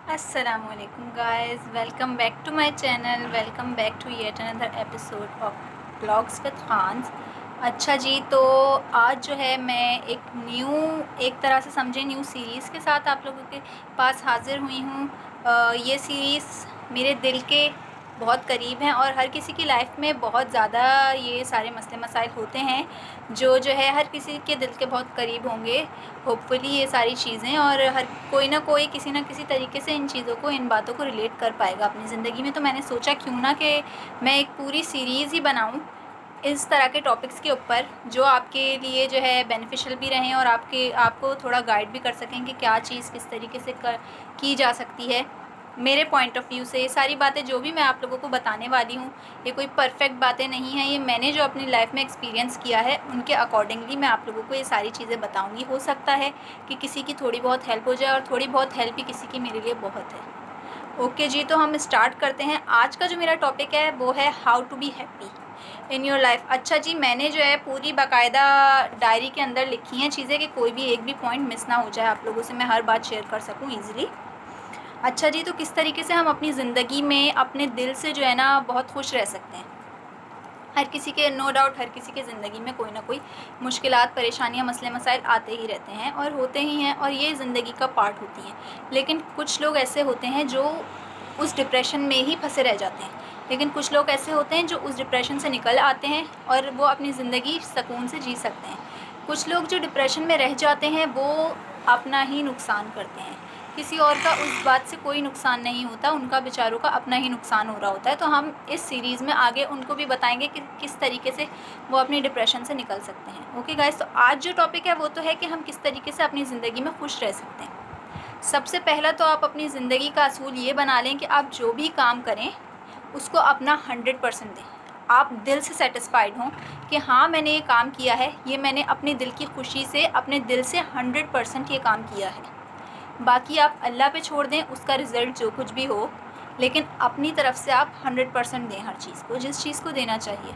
Assalamu alaikum guys, welcome back to my channel, welcome back to yet another episode of Vlogs with Khans। अच्छा जी, तो आज जो है मैं एक तरह से समझे न्यू सीरीज़ के साथ आप लोगों के पास हाज़िर हुई हूँ। ये सीरीज़ मेरे दिल के बहुत करीब हैं और हर किसी की लाइफ में बहुत ज़्यादा ये सारे मसले मसाइल होते हैं जो है हर किसी के दिल के बहुत करीब होंगे होपफुली ये सारी चीज़ें, और हर कोई ना कोई किसी ना किसी तरीके से इन चीज़ों को, इन बातों को रिलेट कर पाएगा अपनी ज़िंदगी में। तो मैंने सोचा क्यों ना कि मैं एक पूरी सीरीज़ ही बनाऊं इस तरह के टॉपिक्स के ऊपर जो आपके लिए जो है बेनिफिशियल भी रहें और आपको थोड़ा गाइड भी कर सकें कि क्या चीज़ किस तरीके से की जा सकती है मेरे पॉइंट ऑफ व्यू से। ये सारी बातें जो भी मैं आप लोगों को बताने वाली हूँ, ये कोई परफेक्ट बातें नहीं हैं, ये मैंने जो अपनी लाइफ में एक्सपीरियंस किया है उनके अकॉर्डिंगली मैं आप लोगों को ये सारी चीज़ें बताऊँगी। हो सकता है कि किसी की थोड़ी बहुत हेल्प हो जाए, और थोड़ी बहुत हेल्प ही किसी की मेरे लिए बहुत है। ओके जी, तो हम स्टार्ट करते हैं। आज का जो मेरा टॉपिक है वो है how to be happy in your life. अच्छा जी, मैंने जो है पूरी बाकायदा डायरी के अंदर लिखी हैं चीज़ें कि कोई भी एक भी पॉइंट मिस ना हो जाए, आप लोगों से मैं हर बात शेयर कर सकूँ ईज़िली। अच्छा जी, तो किस तरीके से हम अपनी ज़िंदगी में अपने दिल से जो है ना बहुत खुश रह सकते हैं। हर किसी के, नो डाउट, हर किसी के ज़िंदगी में कोई ना कोई मुश्किलात, परेशानियां, मसले मसाइल आते ही रहते हैं और होते ही हैं, और ये ज़िंदगी का पार्ट होती हैं। लेकिन कुछ लोग ऐसे होते हैं जो उस डिप्रेशन में ही फंसे रह जाते हैं, लेकिन कुछ लोग ऐसे होते हैं जो उस डिप्रेशन से निकल आते हैं और वो अपनी ज़िंदगी सुकून से जी सकते हैं। कुछ लोग जो डिप्रेशन में रह जाते हैं वो अपना ही नुकसान करते हैं, किसी और का उस बात से कोई नुकसान नहीं होता, उनका बेचारों का अपना ही नुकसान हो रहा होता है। तो हम इस सीरीज़ में आगे उनको भी बताएंगे कि किस तरीके से वो अपनी डिप्रेशन से निकल सकते हैं। ओके गाइस, तो आज जो टॉपिक है वो तो है कि हम किस तरीके से अपनी ज़िंदगी में खुश रह सकते हैं। सबसे पहला तो आप अपनी ज़िंदगी का असूल ये बना लें कि आप जो भी काम करें उसको अपना 100% दें। आप दिल से सेटिस्फाइड हों कि हाँ, मैंने ये काम किया है, ये मैंने अपने दिल की खुशी से, अपने दिल से 100% ये काम किया है। बाकी आप अल्लाह पे छोड़ दें, उसका रिज़ल्ट जो कुछ भी हो, लेकिन अपनी तरफ से आप 100% दें हर चीज़ को, जिस चीज़ को देना चाहिए।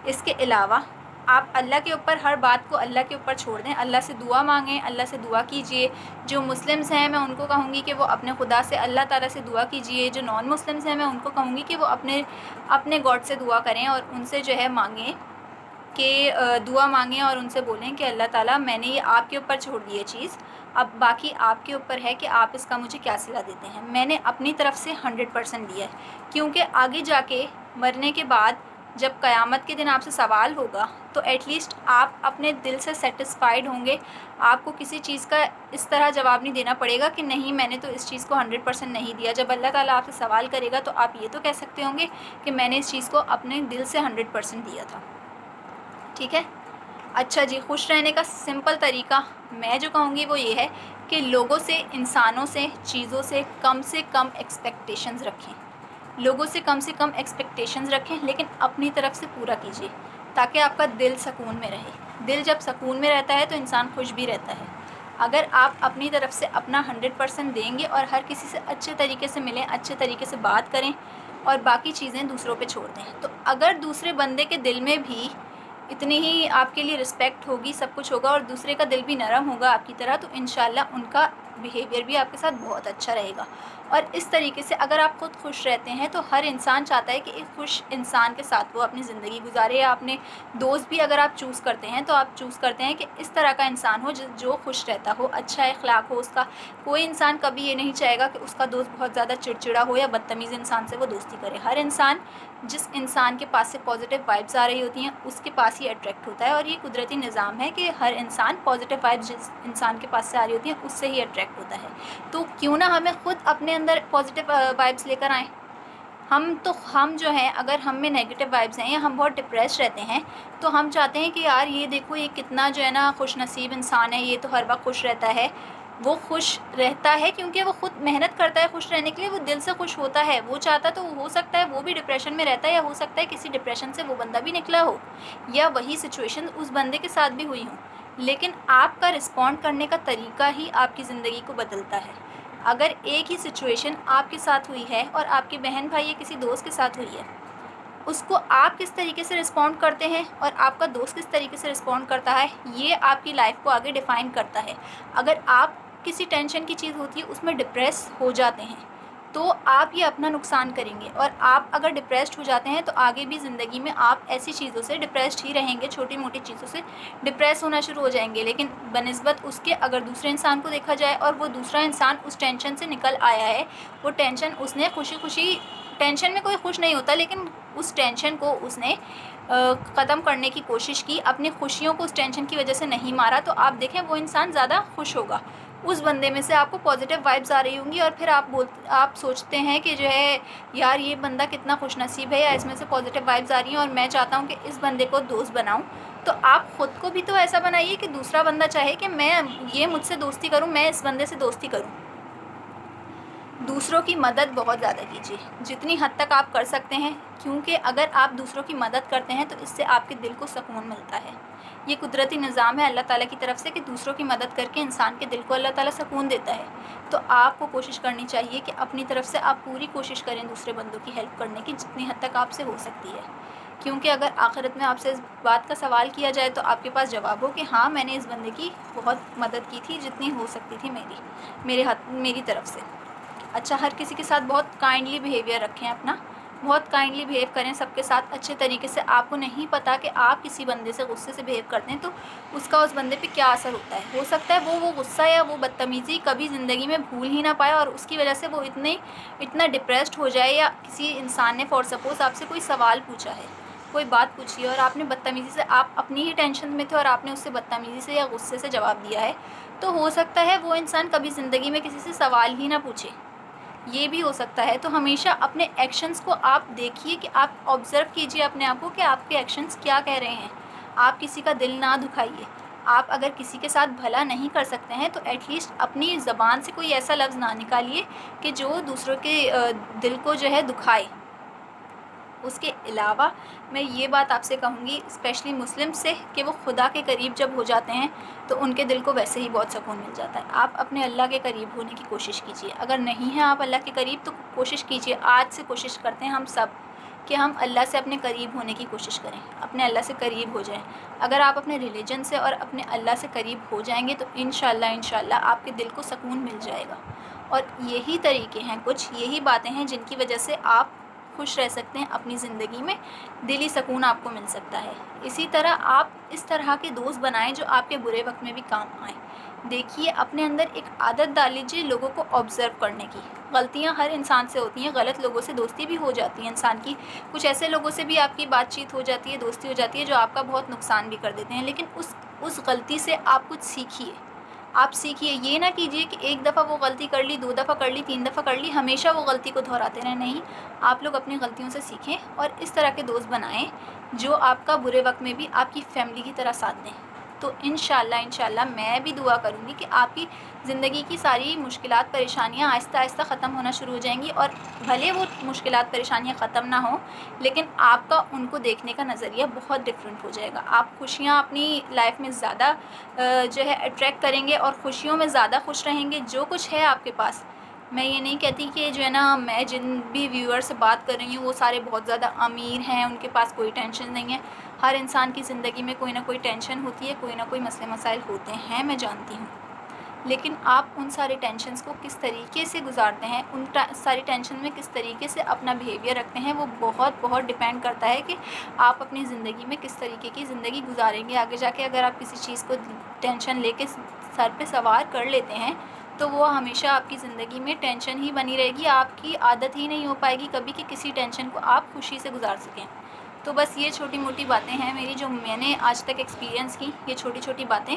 इसके अलावा आप अल्लाह के ऊपर, हर बात को अल्लाह के ऊपर छोड़ दें। अल्लाह से दुआ मांगें, अल्लाह से दुआ कीजिए। जो मुस्लिम्स हैं मैं उनको कहूँगी कि वो अपने खुदा से, अल्लाह ताला से दुआ कीजिए। जो नॉन मुस्लिम्स हैं मैं उनको कहूँगी कि वो अपने गॉड से दुआ करें और उनसे जो है मांगें कि दुआ मांगें और उनसे बोलें कि अल्लाह ताला, मैंने ये आपके ऊपर छोड़ दी है चीज़, अब बाकी आपके ऊपर है कि आप इसका मुझे क्या सिला देते हैं। मैंने अपनी तरफ से 100% दिया है, क्योंकि आगे जाके मरने के बाद जब क़यामत के दिन आपसे सवाल होगा तो एटलीस्ट आप अपने दिल से सेटिस्फाइड होंगे। आपको किसी चीज़ का इस तरह जवाब नहीं देना पड़ेगा कि नहीं, मैंने तो इस चीज़ को 100% नहीं दिया। जब अल्लाह ताला आपसे सवाल करेगा तो आप ये तो कह सकते होंगे कि मैंने इस चीज़ को अपने दिल से 100% दिया था। ठीक है। अच्छा जी, खुश रहने का सिंपल तरीका मैं जो कहूँगी वो ये है कि लोगों से, इंसानों से, चीज़ों से कम एक्सपेक्टेशंस रखें। लोगों से कम एक्सपेक्टेशंस रखें, लेकिन अपनी तरफ से पूरा कीजिए ताकि आपका दिल सुकून में रहे। दिल जब सुकून में रहता है तो इंसान खुश भी रहता है। अगर आप अपनी तरफ से अपना 100% देंगे और हर किसी से अच्छे तरीके से मिलें, अच्छे तरीके से बात करें और बाकी चीज़ें दूसरों पे छोड़ दें, तो अगर दूसरे बंदे के दिल में भी इतनी ही आपके लिए रिस्पेक्ट होगी, सब कुछ होगा और दूसरे का दिल भी नरम होगा आपकी तरह, तो इंशाल्लाह उनका बिहेवियर भी आपके साथ बहुत अच्छा रहेगा। और इस तरीके से अगर आप खुद खुश रहते हैं तो हर इंसान चाहता है कि एक खुश इंसान के साथ वो अपनी ज़िंदगी गुजारे, या अपने दोस्त भी अगर आप चूज़ करते हैं तो आप चूज़ करते हैं कि इस तरह का इंसान हो जो खुश रहता हो, अच्छा अखलाक हो उसका। कोई इंसान कभी ये नहीं चाहेगा कि उसका दोस्त बहुत ज़्यादा चिड़चिड़ा हो या बदतमीज़ इंसान से वो दोस्ती करे। हर इंसान, जिस इंसान के पास से पॉजिटिव वाइब्स आ रही होती हैं उसके पास ही अट्रैक्ट होता है, और ये कुदरती निज़ाम है कि हर इंसान पॉजिटिव वाइब्स जिस इंसान के पास से आ रही होती हैं उससे ही अट्रैक्ट होता है। तो क्यों ना हमें खुद अपने अंदर पॉजिटिव वाइब्स लेकर आएँ। हम जो हैं, अगर हम में नेगेटिव वाइब्स हैं या हम बहुत डिप्रेस रहते हैं तो हम चाहते हैं कि यार ये देखो, ये कितना जो है ना खुश नसीब इंसान है, ये तो हर वक्त खुश रहता है। वो खुश रहता है क्योंकि वो खुद मेहनत करता है खुश रहने के लिए, वो दिल से खुश होता है। वो चाहता तो हो सकता है वो भी डिप्रेशन में रहता है, या हो सकता है किसी डिप्रेशन से वो बंदा भी निकला हो, या वही सिचुएशन उस बंदे के साथ भी हुई हो। लेकिन आपका रिस्पॉन्ड करने का तरीका ही आपकी ज़िंदगी को बदलता है। अगर एक ही सिचुएशन आपके साथ हुई है और आपकी बहन, भाई या किसी दोस्त के साथ हुई है, उसको आप किस तरीके से रिस्पॉन्ड करते हैं और आपका दोस्त किस तरीके से रिस्पॉन्ड करता है, ये आपकी लाइफ को आगे डिफ़ाइन करता है। अगर आप किसी टेंशन की चीज़ होती है उसमें डिप्रेस हो जाते हैं तो आप ये अपना नुकसान करेंगे, और आप अगर डिप्रेस्ड हो जाते हैं तो आगे भी ज़िंदगी में आप ऐसी चीज़ों से डिप्रेस्ड ही रहेंगे, छोटी मोटी चीज़ों से डिप्रेस होना शुरू हो जाएंगे। लेकिन बनिस्बत उसके अगर दूसरे इंसान को देखा जाए और वो दूसरा इंसान उस टेंशन से निकल आया है, वो टेंशन उसने खुशी खुशी, टेंशन में कोई खुश नहीं होता, लेकिन उस टेंशन को उसने ख़त्म करने की कोशिश की, अपनी खुशियों को उस टेंशन की वजह से नहीं मारा, तो आप देखें वो इंसान ज़्यादा खुश होगा। उस बंदे में से आपको पॉजिटिव वाइब्स आ रही होंगी और फिर आप सोचते हैं कि जो है यार ये बंदा कितना खुश नसीब है, या इसमें से पॉजिटिव वाइब्स आ रही हैं और मैं चाहता हूँ कि इस बंदे को दोस्त बनाऊँ। तो आप ख़ुद को भी तो ऐसा बनाइए कि दूसरा बंदा चाहे कि मैं ये मुझसे दोस्ती करूँ, मैं इस बंदे से दोस्ती करूँ। दूसरों की मदद बहुत ज़्यादा कीजिए, जितनी हद तक आप कर सकते हैं, क्योंकि अगर आप दूसरों की मदद करते हैं तो इससे आपके दिल को सुकून मिलता है। ये कुदरती निज़ाम है अल्लाह ताला की तरफ से कि दूसरों की मदद करके इंसान के दिल को अल्लाह ताला सुकून देता है। तो आपको कोशिश करनी चाहिए कि अपनी तरफ से आप पूरी कोशिश करें दूसरे बंदों की हेल्प करने की, जितनी हद तक आपसे हो सकती है। क्योंकि अगर आखिरत में आपसे इस बात का सवाल किया जाए तो आपके पास जवाब हो कि हाँ मैंने इस बंदे की बहुत मदद की थी जितनी हो सकती थी मेरी तरफ से। अच्छा, हर किसी के साथ बहुत काइंडली बिहेवियर रखें अपना, बहुत काइंडली बिहेव करें सबके साथ अच्छे तरीके से। आपको नहीं पता कि आप किसी बंदे से गुस्से से बिहेव करते हैं तो उसका उस बंदे पे क्या असर होता है। हो सकता है वो गुस्सा या वो बदतमीज़ी कभी ज़िंदगी में भूल ही ना पाए और उसकी वजह से वो इतना डिप्रेस्ड हो जाए, या किसी इंसान ने फॉर सपोज़ आपसे कोई सवाल पूछा है, कोई बात पूछी है और आपने बदतमीज़ी से, आप अपनी ही टेंशन में थे और आपने उससे बदतमीज़ी से या गुस्से से जवाब दिया है, तो हो सकता है वो इंसान कभी ज़िंदगी में किसी से सवाल ही ना पूछे, ये भी हो सकता है। तो हमेशा अपने एक्शंस को आप देखिए कि आप ऑब्ज़र्व कीजिए अपने आप को कि आपके एक्शंस क्या कह रहे हैं। आप किसी का दिल ना दुखाइए। आप अगर किसी के साथ भला नहीं कर सकते हैं तो एटलीस्ट अपनी ज़बान से कोई ऐसा लफ्ज़ ना निकालिए कि जो दूसरों के दिल को जो है दुखाए। उसके अलावा मैं ये बात आपसे कहूँगी स्पेशली मुस्लिम से कि वो खुदा के करीब जब हो जाते हैं तो उनके दिल को वैसे ही बहुत सुकून मिल जाता है। आप अपने अल्लाह के करीब होने की कोशिश कीजिए। अगर नहीं हैं आप अल्लाह के करीब तो कोशिश कीजिए, आज से कोशिश करते हैं हम सब कि हम अल्लाह से अपने करीब होने की कोशिश करें, अपने अल्लाह से करीब हो जाएं। अगर आप अपने रिलीजन से और अपने अल्लाह से करीब हो जाएंगे तो इंशाल्लाह आपके दिल को सुकून मिल जाएगा। और यही तरीके हैं, कुछ यही बातें हैं जिनकी वजह से आप खुश रह सकते हैं अपनी ज़िंदगी में, दिली सुकून आपको मिल सकता है। इसी तरह आप इस तरह के दोस्त बनाएं जो आपके बुरे वक्त में भी काम आएँ। देखिए अपने अंदर एक आदत डाल लीजिए लोगों को ऑब्ज़र्व करने की। गलतियां हर इंसान से होती हैं, गलत लोगों से दोस्ती भी हो जाती है इंसान की, कुछ ऐसे लोगों से भी आपकी बातचीत हो जाती है, दोस्ती हो जाती है जो आपका बहुत नुकसान भी कर देते हैं। लेकिन उस गलती से आप कुछ सीखिए, आप सीखिए। ये ना कीजिए कि एक दफ़ा वो गलती कर ली, 2 दफ़ा कर ली, 3 दफ़ा कर ली, हमेशा वो गलती को दोहराते रहें। नहीं, आप लोग अपनी गलतियों से सीखें और इस तरह के दोस्त बनाएं जो आपका बुरे वक्त में भी आपकी फैमिली की तरह साथ दें। तो इंशाल्लाह मैं भी दुआ करूँगी कि आपकी ज़िंदगी की सारी मुश्किलात परेशानियाँ आहिस्ता आहिस्ता ख़त्म होना शुरू हो जाएंगी, और भले वो मुश्किलात परेशानियाँ ख़त्म ना हों लेकिन आपका उनको देखने का नज़रिया बहुत डिफरेंट हो जाएगा। आप खुशियाँ अपनी लाइफ में ज़्यादा जो है अट्रैक्ट करेंगे और खुशियों में ज़्यादा खुश रहेंगे। जो कुछ है आपके पास, मैं ये नहीं कहती कि जो है ना, मैं जिन भी व्यूअर से बात कर रही हूँ वो सारे बहुत ज़्यादा अमीर हैं, उनके पास कोई टेंशन नहीं है। हर इंसान की ज़िंदगी में कोई ना कोई टेंशन होती है, कोई ना कोई मसले मसाइल होते हैं, मैं जानती हूँ। लेकिन आप उन सारे टेंशन्स को किस तरीके से गुजारते हैं, उन सारी टेंशन में किस तरीके से अपना बिहेवियर रखते हैं, वो बहुत डिपेंड करता है कि आप अपनी ज़िंदगी में किस तरीके की ज़िंदगी गुजारेंगे आगे जाके। अगर आप किसी चीज़ को टेंशन लेके सर पे सवार कर लेते हैं तो वो हमेशा आपकी ज़िंदगी में टेंशन ही बनी रहेगी। आपकी आदत ही नहीं हो पाएगी कभी कि किसी टेंशन को आप खुशी से गुजार सकें। तो बस ये छोटी मोटी बातें हैं मेरी, जो मैंने आज तक एक्सपीरियंस की, ये छोटी छोटी बातें,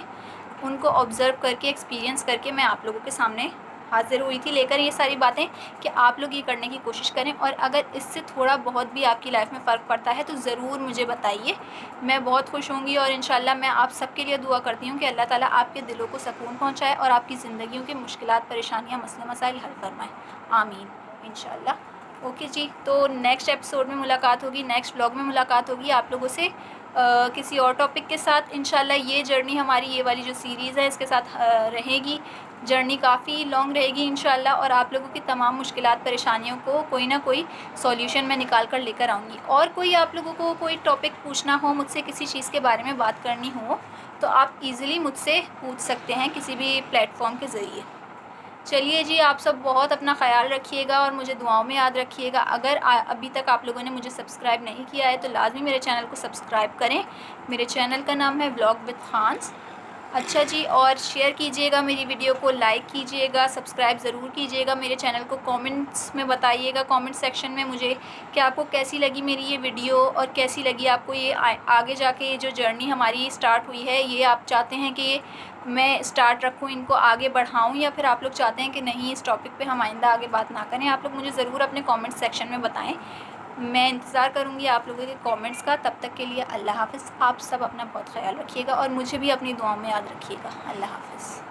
उनको ऑब्ज़र्व करके एक्सपीरियंस करके मैं आप लोगों के सामने हाज़िर हुई थी लेकर ये सारी बातें, कि आप लोग ये करने की कोशिश करें। और अगर इससे थोड़ा बहुत भी आपकी लाइफ में फ़र्क पड़ता है तो ज़रूर मुझे बताइए, मैं बहुत खुश होंगी। और इंशाल्लाह मैं आप सबके लिए दुआ करती हूँ कि अल्लाह ताला आपके दिलों को सुकून पहुँचाए और आपकी ज़िंदगियों के मुश्किलात, परेशानियाँ, मसले मसाइल हल फरमाए। आमीन इंशाल्लाह। ओके जी, तो नेक्स्ट एपिसोड में मुलाकात होगी, नेक्स्ट व्लॉग में मुलाकात होगी आप लोगों से किसी और टॉपिक के साथ। इंशाल्लाह ये जर्नी हमारी, ये वाली जो सीरीज़ है इसके साथ रहेगी। जर्नी काफ़ी लॉन्ग रहेगी इंशाल्लाह, और आप लोगों की तमाम मुश्किलात, परेशानियों को कोई ना कोई सॉल्यूशन मैं निकाल कर लेकर आऊँगी। और कोई आप लोगों को कोई टॉपिक पूछना हो मुझसे, किसी चीज़ के बारे में बात करनी हो, तो आप ईज़िली मुझसे पूछ सकते हैं किसी भी प्लेटफॉर्म के ज़रिए। چلیے جی، آپ سب بہت اپنا خیال رکھیے گا اور مجھے دعاؤں میں یاد رکھیے گا. اگر ابھی تک آپ لوگوں نے مجھے سبسکرائب نہیں کیا ہے تو لازمی میرے چینل کو سبسکرائب کریں. میرے چینل کا نام ہے ولاگ وتھ خانز. اچھا جی، اور شیئر کیجئے گا میری ویڈیو کو، لائک کیجئے گا، سبسکرائب ضرور کیجئے گا میرے چینل کو. کومنٹس میں بتائیے گا، کومنٹ سیکشن میں مجھے کہ آپ کو کیسی لگی میری یہ ویڈیو اور کیسی لگی آپ کو یہ آگے جا کے جو جرنی ہماری سٹارٹ ہوئی ہے، یہ آپ چاہتے ہیں کہ میں سٹارٹ رکھوں، ان کو آگے بڑھاؤں، یا پھر آپ لوگ چاہتے ہیں کہ نہیں اس ٹاپک پہ ہم آئندہ آگے بات نہ کریں. آپ لوگ مجھے ضرور اپنے کومنٹ سیکشن میں بتائیں. میں انتظار کروں گی آپ لوگوں کے کومنٹس کا. تب تک کے لیے اللہ حافظ. آپ سب اپنا بہت خیال رکھیے گا اور مجھے بھی اپنی دعاؤں میں یاد رکھیے گا. اللہ حافظ.